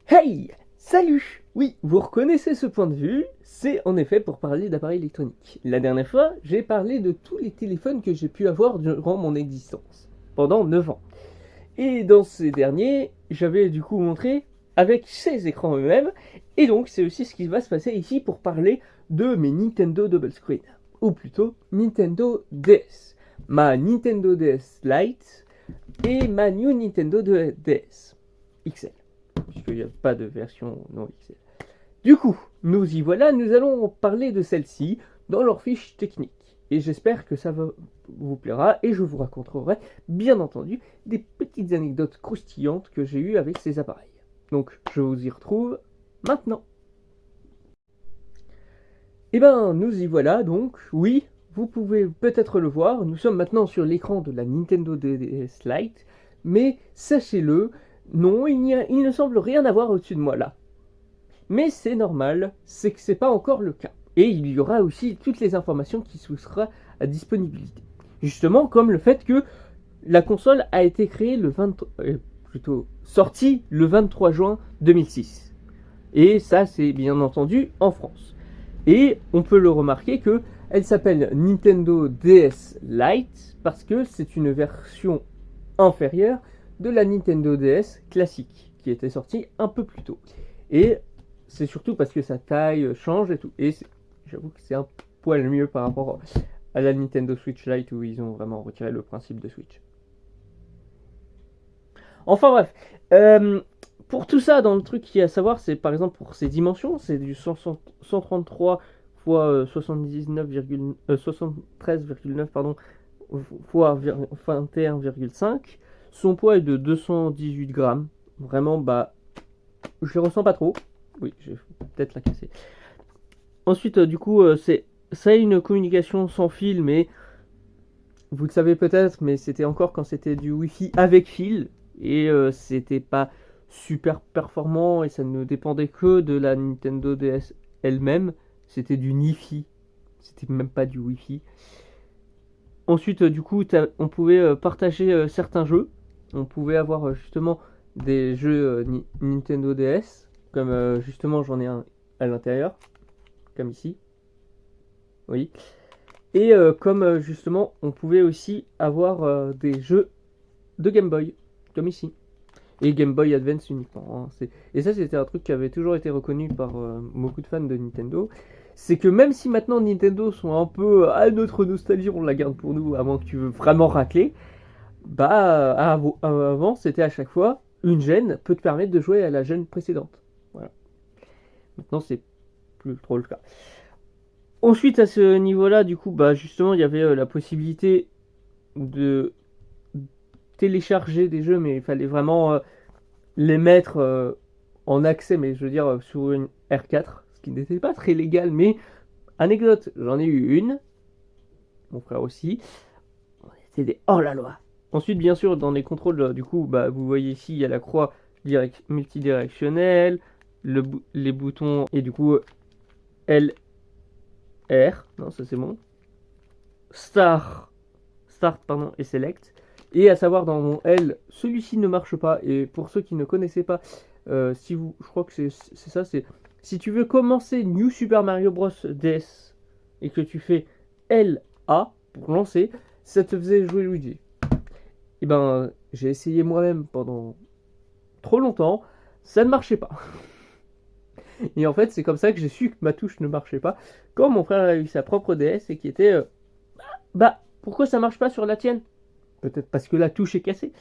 Hey! Salut! Oui, vous reconnaissez ce point de vue, c'est en effet pour parler d'appareils électroniques. La dernière fois, j'ai parlé de tous les téléphones que j'ai pu avoir durant mon existence, pendant 9 ans. Et dans ces derniers, j'avais du coup montré avec ces écrans eux-mêmes, et donc c'est aussi ce qui va se passer ici pour parler de mes Nintendo Double Screen, ou plutôt Nintendo DS. Ma Nintendo DS Lite et ma New Nintendo DS XL puisqu'il n'y a pas de version non XL. Du coup, nous y voilà, nous allons parler de celle-ci dans leur fiche technique. Et j'espère que ça vous plaira et je vous raconterai, bien entendu, des petites anecdotes croustillantes que j'ai eues avec ces appareils. Donc, je vous y retrouve maintenant. Et ben, nous y voilà donc, oui, vous pouvez peut-être le voir, nous sommes maintenant sur l'écran de la Nintendo DS Lite, mais sachez-le, non, il ne semble rien avoir au-dessus de moi là. Mais c'est normal, c'est que c'est pas encore le cas. Et il y aura aussi toutes les informations qui seront à disponibilité. Justement, comme le fait que la console a été créée sortie le 23 juin 2006. Et ça, c'est bien entendu en France. Et on peut le remarquer que elle s'appelle Nintendo DS Lite parce que c'est une version inférieure de la Nintendo DS classique qui était sortie un peu plus tôt. Et c'est surtout parce que sa taille change et tout. Et j'avoue que c'est un poil mieux par rapport à la Nintendo Switch Lite où ils ont vraiment retiré le principe de Switch. Enfin bref, pour tout ça, dans le truc qu'il y a à savoir, c'est par exemple pour ses dimensions, c'est du 133 fois 73,9 pardon, fois 21,5. Son poids est de 218 grammes. Vraiment, bah, je le ressens pas trop. Oui, je vais peut-être la casser. Ensuite, du coup, ça a une communication sans fil, mais vous le savez peut-être, mais c'était encore quand c'était du Wi-Fi avec fil, et c'était pas super performant, et ça ne dépendait que de la Nintendo DS elle-même. C'était du Ni-Fi, c'était même pas du Wi-Fi. Ensuite, du coup, on pouvait partager certains jeux. On pouvait avoir justement des jeux Nintendo DS, comme justement j'en ai un à l'intérieur, comme ici. Oui. Et comme justement, on pouvait aussi avoir des jeux de Game Boy, comme ici. Et Game Boy Advance uniquement. Hein. Et ça, c'était un truc qui avait toujours été reconnu par beaucoup de fans de Nintendo. C'est que même si maintenant Nintendo sont un peu à notre nostalgie, on la garde pour nous, à moins que tu veux vraiment racler, bah avant c'était à chaque fois une gêne peut te permettre de jouer à la gêne précédente. Voilà. Maintenant c'est plus trop le cas. Ensuite à ce niveau-là, du coup, bah justement il y avait la possibilité de télécharger des jeux, mais il fallait vraiment les mettre en accès, mais je veux dire sur une R4, ce qui n'était pas très légal, mais anecdote, j'en ai eu une, mon frère aussi, c'était des hors-la-loi. Ensuite, bien sûr, dans les contrôles, du coup, bah, vous voyez ici, il y a la croix multidirectionnelle, les boutons, et du coup, L, R, non, ça c'est bon, Start, pardon, et Select. Et à savoir, dans mon L, celui-ci ne marche pas, et pour ceux qui ne connaissaient pas, je crois que c'est ça, c'est si tu veux commencer New Super Mario Bros. DS et que tu fais LA pour lancer, ça te faisait jouer Luigi. Et ben, j'ai essayé moi-même pendant trop longtemps, ça ne marchait pas. Et en fait, c'est comme ça que j'ai su que ma touche ne marchait pas. Quand mon frère a eu sa propre DS et qui était bah, pourquoi ça marche pas sur la tienne? Peut-être parce que la touche est cassée.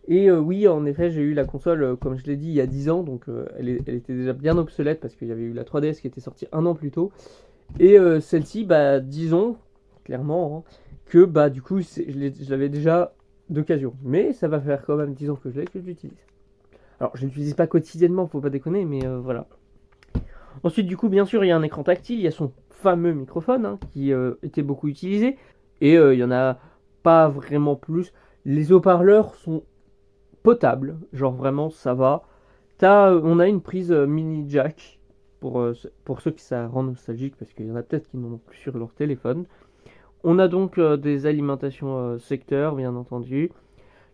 Et oui, en effet, j'ai eu la console, comme je l'ai dit, il y a 10 ans, donc elle était déjà bien obsolète parce qu'il y avait eu la 3DS qui était sortie un an plus tôt. Et celle-ci, bah, disons, clairement, hein, que bah, du coup, je l'avais déjà d'occasion. Mais ça va faire quand même 10 ans que je l'utilise. Alors, je ne l'utilise pas quotidiennement, faut pas déconner, mais voilà. Ensuite, du coup, bien sûr, il y a un écran tactile, il y a son fameux microphone hein, qui était beaucoup utilisé. Et il y en a pas vraiment plus. Les haut-parleurs sont potables, genre vraiment ça va. On a une prise mini jack pour ceux qui ça rend nostalgique, parce qu'il y en a peut-être qui n'en ont plus sur leur téléphone. On a donc des alimentations secteur, bien entendu.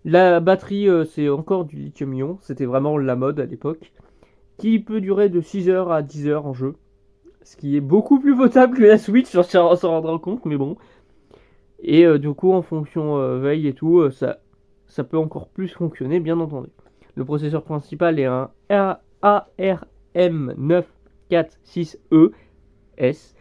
La batterie, c'est encore du lithium-ion, c'était vraiment la mode à l'époque. qui peut durer de 6 heures à 10 heures en jeu. Ce qui est beaucoup plus potable que la Switch, on s'en rendra compte, mais bon. Et du coup, en fonction veille et tout, ça peut encore plus fonctionner, bien entendu. Le processeur principal est un ARM946E S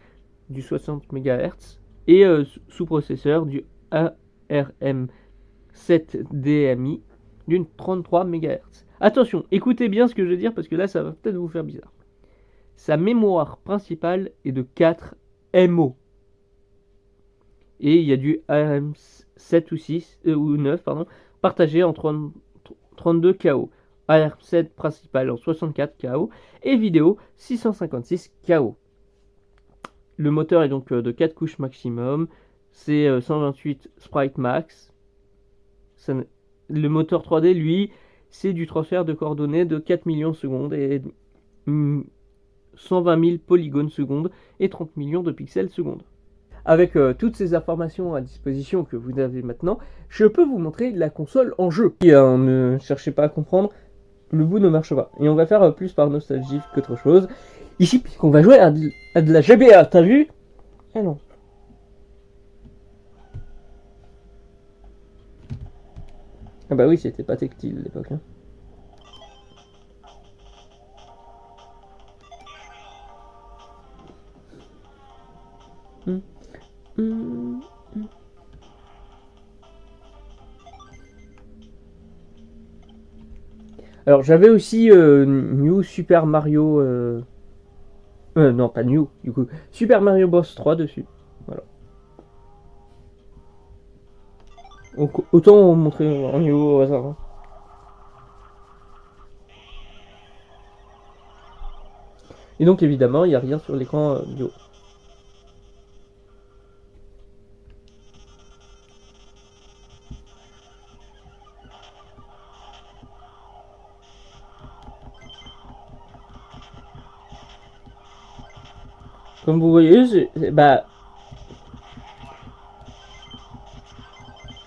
du 60 MHz et sous-processeur du ARM7DMI d'une 33 MHz. Attention, écoutez bien ce que je vais dire parce que là, ça va peut-être vous faire bizarre. Sa mémoire principale est de 4 MO. Et il y a du ARM7 ou 6 ou 9 pardon, partagé en 32 KO. ARM7 principal en 64 KO et vidéo 656 KO. Le moteur est donc de 4 couches maximum. C'est 128 Sprite Max. Le moteur 3D, lui, c'est du transfert de coordonnées de 4 millions de secondes et 120 000 polygones secondes et 30 millions de pixels secondes. Avec toutes ces informations à disposition que vous avez maintenant, je peux vous montrer la console en jeu. Et ne cherchez pas à comprendre, le bout ne marche pas. Et on va faire plus par nostalgie qu'autre chose. Ici, puisqu'on va jouer à de la GBA, t'as vu? Ah non. Ah bah oui, c'était pas tactile à l'époque. Hein. Alors j'avais aussi New Super Mario... non, pas New, du coup. Super Mario Bros 3 dessus. Voilà. Donc, autant montrer en New au hasard. Hein. Et donc évidemment, il n'y a rien sur l'écran du haut. Comme vous voyez,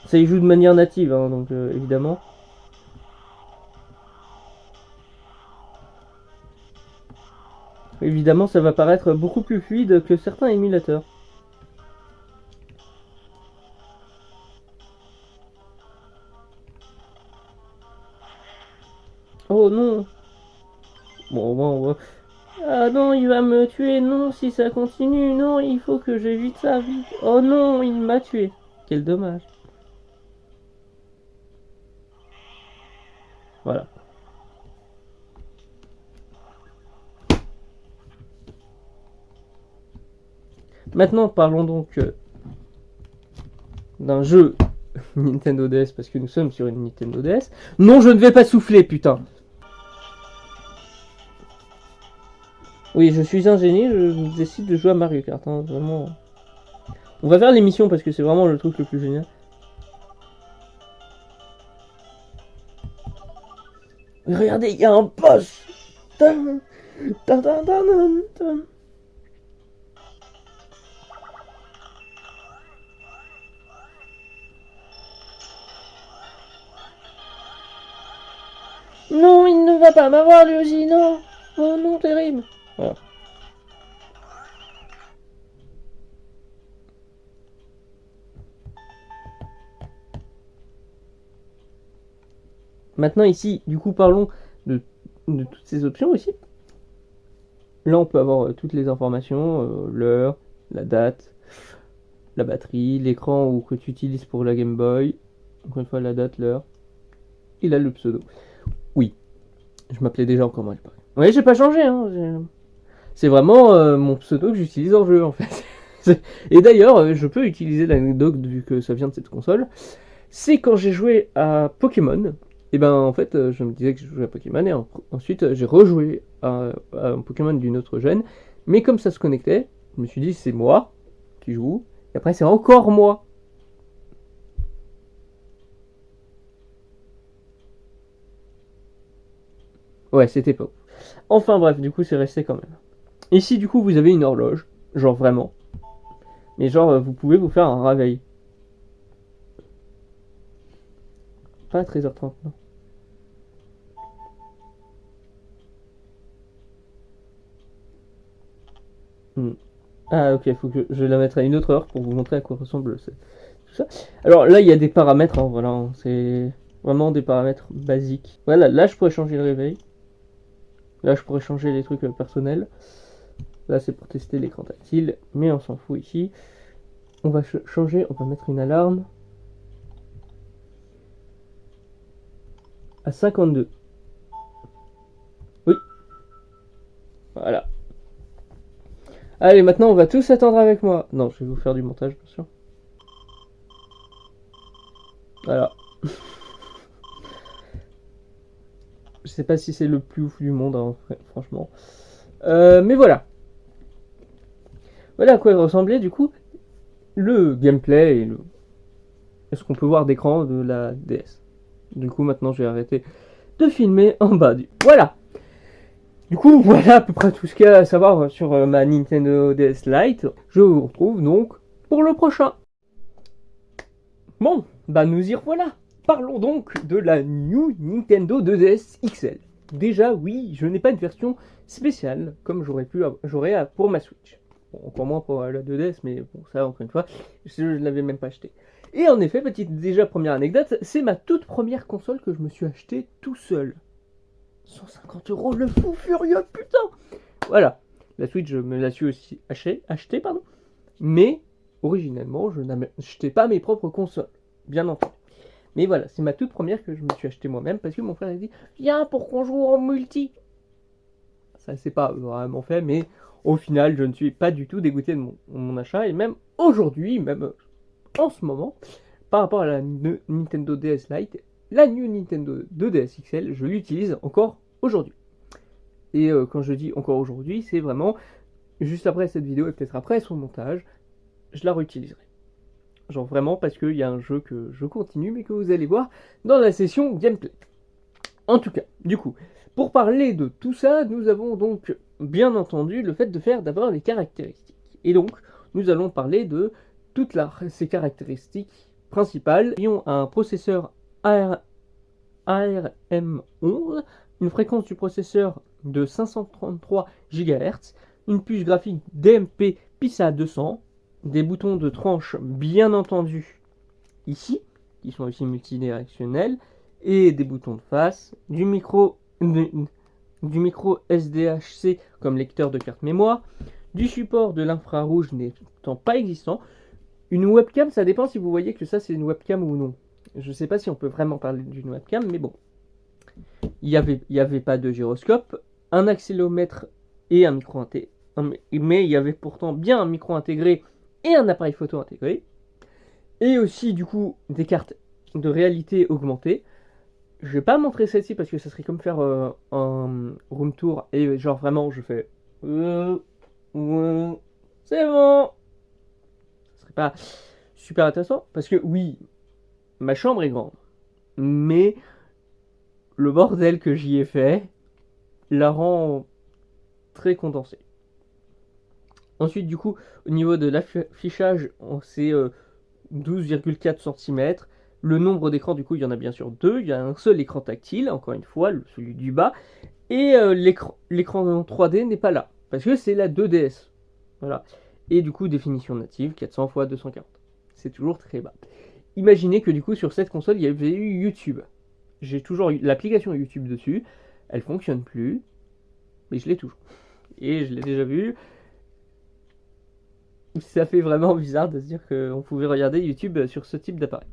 ça y joue de manière native, hein, donc évidemment. Évidemment, ça va paraître beaucoup plus fluide que certains émulateurs. Oh non. Bon, on va... Ah non, il va me tuer, non, si ça continue, non, il faut que j'évite ça vite. Oh non, il m'a tué. Quel dommage. Voilà. Maintenant, parlons donc d'un jeu Nintendo DS, parce que nous sommes sur une Nintendo DS. Non, je ne vais pas souffler, putain. Oui, je suis un génie, je décide de jouer à Mario Kart, hein, vraiment. On va faire l'émission parce que c'est vraiment le truc le plus génial. Regardez, il y a un boss. Non, il ne va pas m'avoir lui aussi, non. Oh non, terrible. Voilà. Maintenant ici, du coup, parlons de toutes ces options aussi. Là, on peut avoir toutes les informations, l'heure, la date, la batterie, l'écran ou que tu utilises pour la Game Boy. Encore une fois, la date, l'heure. Et là, le pseudo. Oui, je m'appelais déjà encore mal. Oui, j'ai pas changé. Hein. C'est vraiment mon pseudo que j'utilise en jeu, en fait. Et d'ailleurs, je peux utiliser l'anecdote vu que ça vient de cette console. C'est quand j'ai joué à Pokémon. Et ben en fait, je me disais que je jouais à Pokémon et ensuite j'ai rejoué à un Pokémon d'une autre gène. Mais comme ça se connectait, je me suis dit c'est moi qui joue. Et après c'est encore moi. Ouais, c'était pas. Enfin bref, du coup c'est resté quand même. Ici du coup vous avez une horloge, genre vraiment. Mais genre vous pouvez vous faire un réveil. Pas à 13h30, non. Ah ok, faut que je la mette à une autre heure pour vous montrer à quoi ressemble tout ça. Alors là, il y a des paramètres, hein, voilà, hein, c'est vraiment des paramètres basiques. Voilà, là je pourrais changer le réveil. Là je pourrais changer les trucs personnels. Là c'est pour tester l'écran tactile, mais on s'en fout ici. On va changer, on va mettre une alarme à 52. Oui, voilà. Allez, maintenant on va tous attendre avec moi. Non, je vais vous faire du montage, bien sûr. Voilà. Je sais pas si c'est le plus ouf du monde, hein, franchement. Mais voilà. Voilà à quoi ressemblait du coup le gameplay et ce qu'on peut voir d'écran de la DS. Du coup, maintenant j'ai arrêté de filmer en bas. Voilà. Du coup, voilà à peu près tout ce qu'il y a à savoir sur ma Nintendo DS Lite. Je vous retrouve donc pour le prochain. Bon, bah nous y revoilà. Parlons donc de la New Nintendo 2DS XL. Déjà, oui, je n'ai pas une version spéciale comme j'aurais pour ma Switch. Bon, encore moins pour la 2DS, mais bon, ça, encore une fois, je ne l'avais même pas acheté. Et en effet, première anecdote, c'est ma toute première console que je me suis achetée tout seul. 150 €, le fou furieux, putain. Voilà, la Switch, je me la suis aussi achetée, pardon. Mais, originellement, je n'achetais pas mes propres consoles, bien entendu. Mais voilà, c'est ma toute première que je me suis acheté moi-même parce que mon frère a dit viens pour qu'on joue en multi. Ça c'est pas vraiment fait, mais au final je ne suis pas du tout dégoûté de mon achat et même aujourd'hui, même en ce moment, par rapport à la Nintendo DS Lite, la New Nintendo 2DS XL, je l'utilise encore aujourd'hui. Et quand je dis encore aujourd'hui, c'est vraiment juste après cette vidéo et peut-être après son montage, je la réutiliserai. Genre vraiment parce qu'il y a un jeu que je continue mais que vous allez voir dans la session gameplay. En tout cas, du coup, pour parler de tout ça, nous avons donc bien entendu le fait de faire d'abord les caractéristiques. Et donc, nous allons parler de toutes ces caractéristiques principales. Nous avons un processeur ARM11, une fréquence du processeur de 533 GHz, une puce graphique DMP PISA 200, des boutons de tranche bien entendu ici, qui sont aussi multidirectionnels, et des boutons de face, du micro SDHC comme lecteur de carte mémoire, du support de l'infrarouge n'étant pas existant, une webcam, ça dépend si vous voyez que ça c'est une webcam ou non. Je sais pas si on peut vraiment parler d'une webcam, mais bon. Il y avait pas de gyroscope, un accéléromètre et un micro intégré, mais il y avait pourtant bien un micro intégré et un appareil photo intégré, et aussi du coup des cartes de réalité augmentée. Je vais pas montrer celle-ci parce que ça serait comme faire un room tour et genre vraiment je fais c'est bon. Ce serait pas super intéressant parce que oui, ma chambre est grande, mais le bordel que j'y ai fait la rend très condensée. Ensuite, du coup, au niveau de l'affichage, c'est 12,4 cm. Le nombre d'écrans, du coup, il y en a bien sûr deux. Il y a un seul écran tactile, encore une fois, celui du bas. Et l'écran en 3D n'est pas là, parce que c'est la 2DS. Voilà. Et du coup, définition native, 400 x 240. C'est toujours très bas. Imaginez que du coup, sur cette console, il y avait eu YouTube. J'ai toujours eu l'application YouTube dessus. Elle fonctionne plus, mais je l'ai toujours. Et je l'ai déjà vu. Ça fait vraiment bizarre de se dire qu'on pouvait regarder YouTube sur ce type d'appareil.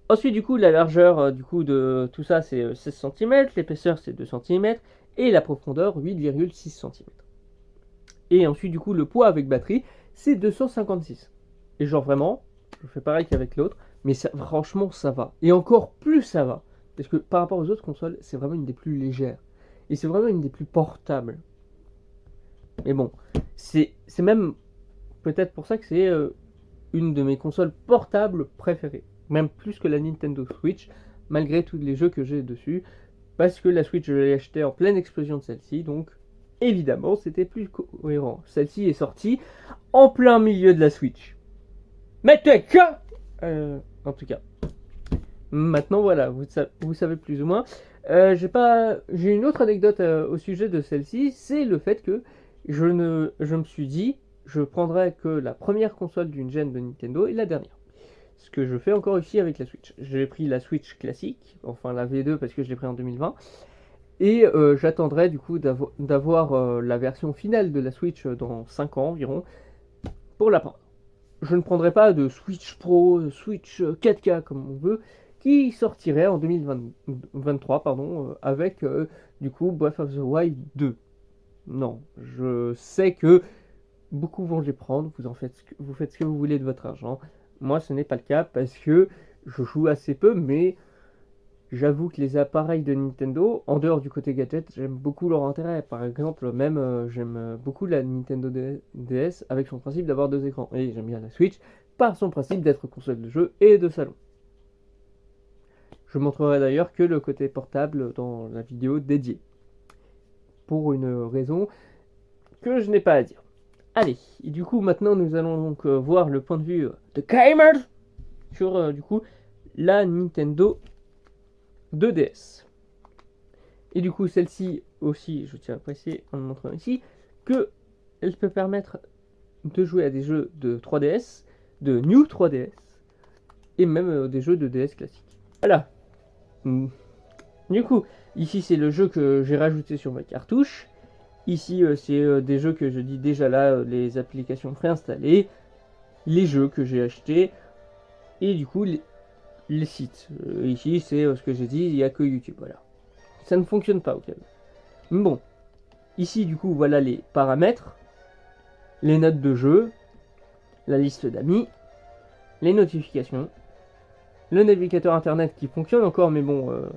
Ensuite, du coup, la largeur du coup, de tout ça, c'est 16 cm, l'épaisseur, c'est 2 cm, et la profondeur, 8,6 cm. Et ensuite, du coup, le poids avec batterie, c'est 256. Et genre vraiment, je fais pareil qu'avec l'autre, mais ça, franchement, ça va. Et encore plus ça va. Parce que par rapport aux autres consoles, c'est vraiment une des plus légères. Et c'est vraiment une des plus portables. Mais bon, c'est même peut-être pour ça que c'est une de mes consoles portables préférées. Même plus que la Nintendo Switch, malgré tous les jeux que j'ai dessus. Parce que la Switch, je l'ai achetée en pleine explosion de celle-ci, donc évidemment, c'était plus cohérent. Celle-ci est sortie en plein milieu de la Switch. Mais t'es que en tout cas. Maintenant, voilà, vous savez plus ou moins. J'ai une autre anecdote au sujet de celle-ci, c'est le fait que je me suis dit, je prendrai que la première console d'une gêne de Nintendo et la dernière. Ce que je fais encore ici avec la Switch. J'ai pris la Switch classique, enfin la V2 parce que je l'ai pris en 2020. Et j'attendrai du coup d'avoir la version finale de la Switch dans 5 ans environ pour la prendre. Je ne prendrai pas de Switch Pro, Switch 4K comme on veut, qui sortirait en 2023 avec du coup Breath of the Wild 2. Non, je sais que beaucoup vont les prendre, vous faites ce que vous voulez de votre argent. Moi ce n'est pas le cas parce que je joue assez peu, mais j'avoue que les appareils de Nintendo, en dehors du côté gadget, j'aime beaucoup leur intérêt. Par exemple, même j'aime beaucoup la Nintendo DS avec son principe d'avoir 2 écrans. Et j'aime bien la Switch par son principe d'être console de jeu et de salon. Je montrerai d'ailleurs que le côté portable dans la vidéo dédiée. Pour une raison que je n'ai pas à dire. Allez, et du coup maintenant nous allons donc voir le point de vue de gamers sur du coup la Nintendo 2DS. Et du coup, celle-ci aussi, je tiens à préciser en le montrant ici, que elle peut permettre de jouer à des jeux de 3DS, de New 3DS, et même des jeux de DS classiques. Voilà. Du coup, ici c'est le jeu que j'ai rajouté sur ma cartouche. Ici, c'est des jeux que je dis déjà là, les applications préinstallées, les jeux que j'ai achetés, et du coup, les sites. Ici, c'est ce que j'ai dit, il n'y a que YouTube, voilà. Ça ne fonctionne pas au cas où. Mais bon, ici, du coup, voilà les paramètres, les notes de jeu, la liste d'amis, les notifications, le navigateur internet qui fonctionne encore, mais bon,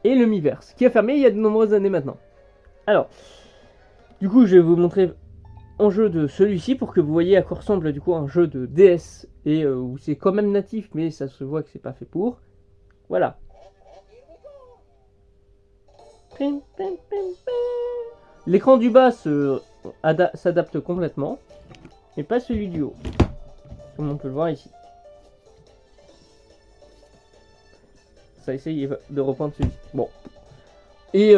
et le Miiverse, qui a fermé il y a de nombreuses années maintenant. Alors, du coup, je vais vous montrer un jeu de celui-ci pour que vous voyez à quoi ressemble du coup un jeu de DS et où c'est quand même natif, mais ça se voit que c'est pas fait pour. Voilà. L'écran du bas s'adapte complètement, mais pas celui du haut, comme on peut le voir ici. Ça essaye de reprendre celui-ci. Bon. Et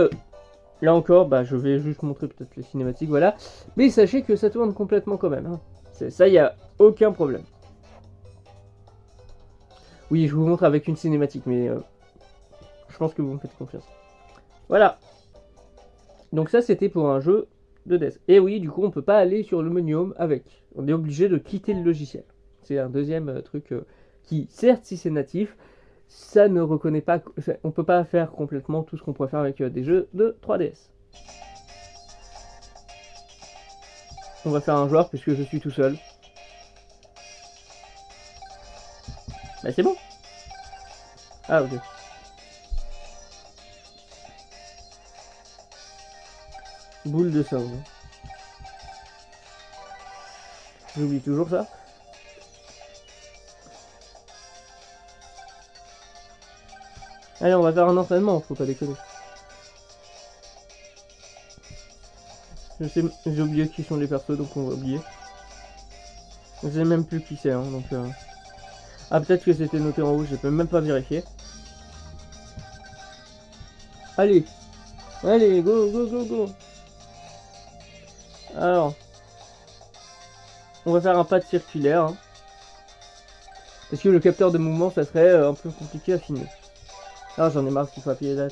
là encore, je vais juste montrer peut-être les cinématiques, voilà. Mais sachez que ça tourne complètement quand même. Hein. Ça, il n'y a aucun problème. Oui, je vous montre avec une cinématique, mais je pense que vous me faites confiance. Voilà. Donc ça, c'était pour un jeu de DS. Et oui, du coup, on peut pas aller sur le menu Home avec. On est obligé de quitter le logiciel. C'est un deuxième truc qui, certes, si c'est natif, ça ne reconnaît pas... On peut pas faire complètement tout ce qu'on pourrait faire avec des jeux de 3DS. On va faire un joueur puisque je suis tout seul. Bah c'est bon. Ah ok. Boule de sound. J'oublie toujours ça. Allez, on va faire un entraînement, faut pas déconner. Je sais, j'ai oublié qui sont les persos, donc on va oublier. Je sais même plus qui c'est, hein, donc... Ah, peut-être que c'était noté en haut, je peux même pas vérifier. Allez. Allez, go, go, go, go. Alors. On va faire un pas circulaire. Hein. Parce que le capteur de mouvement, ça serait un peu compliqué à filmer. Ah, j'en ai marre qu'il faut appuyer là.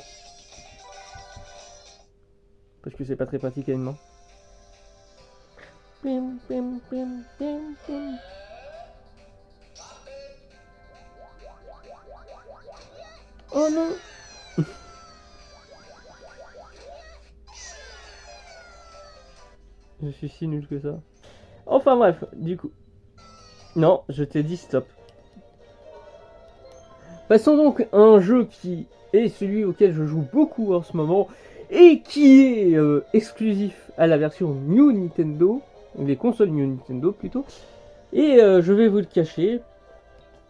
Parce que c'est pas très pratique à une main. Pim, pim, pim, pim, pim. Oh non. Je suis si nul que ça. Enfin bref, du coup. Non, je t'ai dit stop. Passons donc à un jeu qui est celui auquel je joue beaucoup en ce moment et qui est exclusif à la version New Nintendo, les consoles New Nintendo plutôt. Et je vais vous le cacher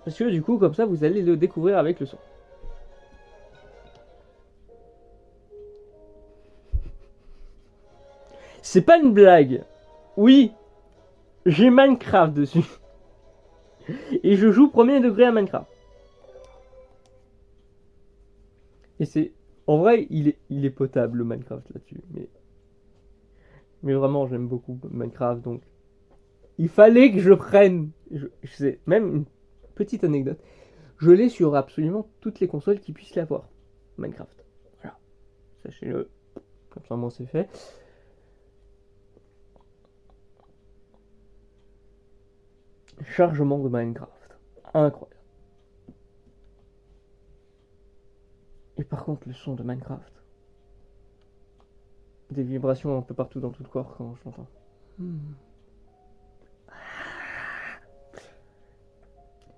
parce que du coup comme ça vous allez le découvrir avec le son. C'est pas une blague. Oui, j'ai Minecraft dessus. Et je joue premier degré à Minecraft. Et c'est... En vrai, il est potable le Minecraft là-dessus. Mais vraiment, j'aime beaucoup Minecraft, donc il fallait que je prenne. Je sais, même une petite anecdote. Je l'ai sur absolument toutes les consoles qui puissent l'avoir. Minecraft. Voilà. Sachez-le. Comme ça, moi, c'est fait. Chargement de Minecraft. Incroyable. Et par contre, le son de Minecraft. Des vibrations un peu partout dans tout le corps quand je l'entends.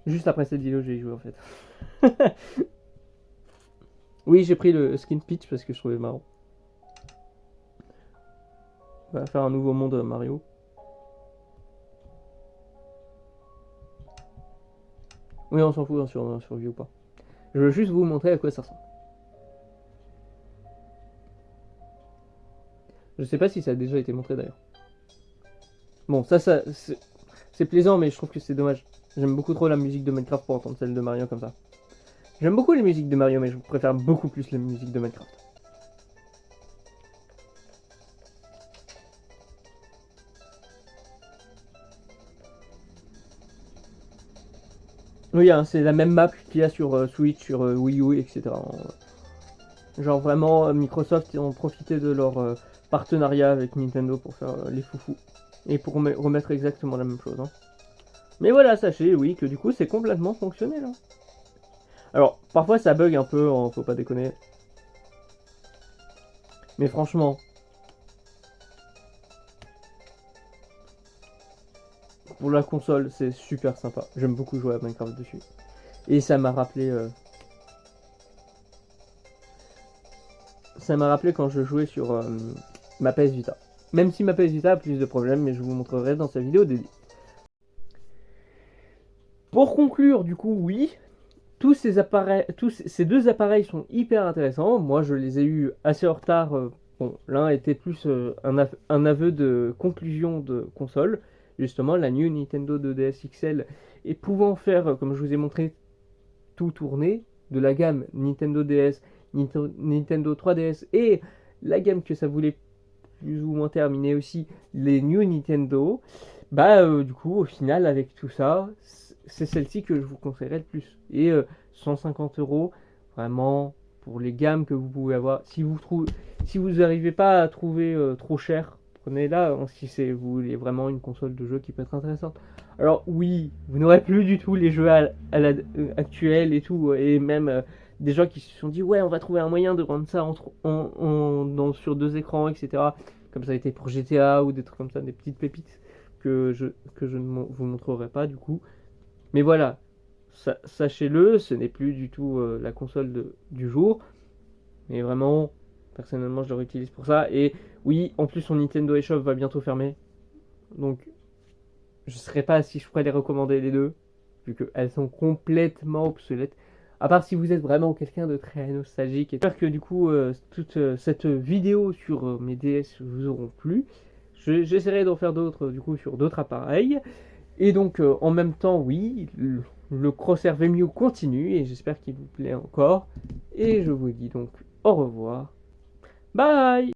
Juste après cette vidéo, j'ai joué en fait. Oui, j'ai pris le skin Peach parce que je trouvais marrant. On va faire un nouveau monde Mario. Oui, on s'en fout hein, sur view ou pas. Je veux juste vous montrer à quoi ça ressemble. Je sais pas si ça a déjà été montré d'ailleurs. Bon, ça c'est plaisant, mais je trouve que c'est dommage. J'aime beaucoup trop la musique de Minecraft pour entendre celle de Mario comme ça. J'aime beaucoup les musiques de Mario, mais je préfère beaucoup plus les musiques de Minecraft. Oui, hein, c'est la même map qu'il y a sur Switch, sur Wii U, etc. Genre vraiment, Microsoft ont profité de leur partenariat avec Nintendo pour faire les foufous. Et pour remettre exactement la même chose. Hein. Mais voilà, sachez, oui, que du coup, c'est complètement fonctionnel. Hein. Alors, parfois ça bug un peu, hein, faut pas déconner. Mais franchement, pour la console, c'est super sympa. J'aime beaucoup jouer à Minecraft dessus. Et ça m'a rappelé... ça m'a rappelé quand je jouais sur ma PS Vita. Même si ma PS Vita a plus de problèmes, mais je vous montrerai dans sa vidéo dédiée. Pour conclure, du coup, oui, tous ces deux appareils sont hyper intéressants. Moi, je les ai eus assez en retard. Bon, l'un était plus un aveu de conclusion de console. Justement, la New Nintendo 2DS XL, et pouvant faire, comme je vous ai montré, tout tourner, de la gamme Nintendo DS, Nintendo 3DS, et la gamme que ça voulait plus ou moins terminer aussi, les New Nintendo. Du coup, au final, avec tout ça, c'est celle-ci que je vous conseillerais le plus. Et 150 €, vraiment, pour les gammes que vous pouvez avoir. Si vous n'arrivez pas à trouver trop cher, prenez-la hein, si vous voulez vraiment une console de jeu qui peut être intéressante. Alors oui, vous n'aurez plus du tout les jeux actuels et tout, et même des gens qui se sont dit ouais on va trouver un moyen de rendre ça sur deux écrans, etc. Comme ça a été pour GTA ou des trucs comme ça, des petites pépites que je ne vous montrerai pas du coup. Mais voilà, sachez-le, ce n'est plus du tout la console du jour. Mais vraiment, personnellement, je le réutilise pour ça. Et oui, en plus, son Nintendo eShop va bientôt fermer. Donc, je ne sais pas si je pourrais les recommander les deux, vu qu'elles sont complètement obsolètes. À part si vous êtes vraiment quelqu'un de très nostalgique. J'espère que du coup, toute cette vidéo sur mes DS vous auront plu. J'essaierai d'en faire d'autres du coup sur d'autres appareils. Et donc en même temps, oui, le Crosshair VMU continue et j'espère qu'il vous plaît encore. Et je vous dis donc au revoir. Bye!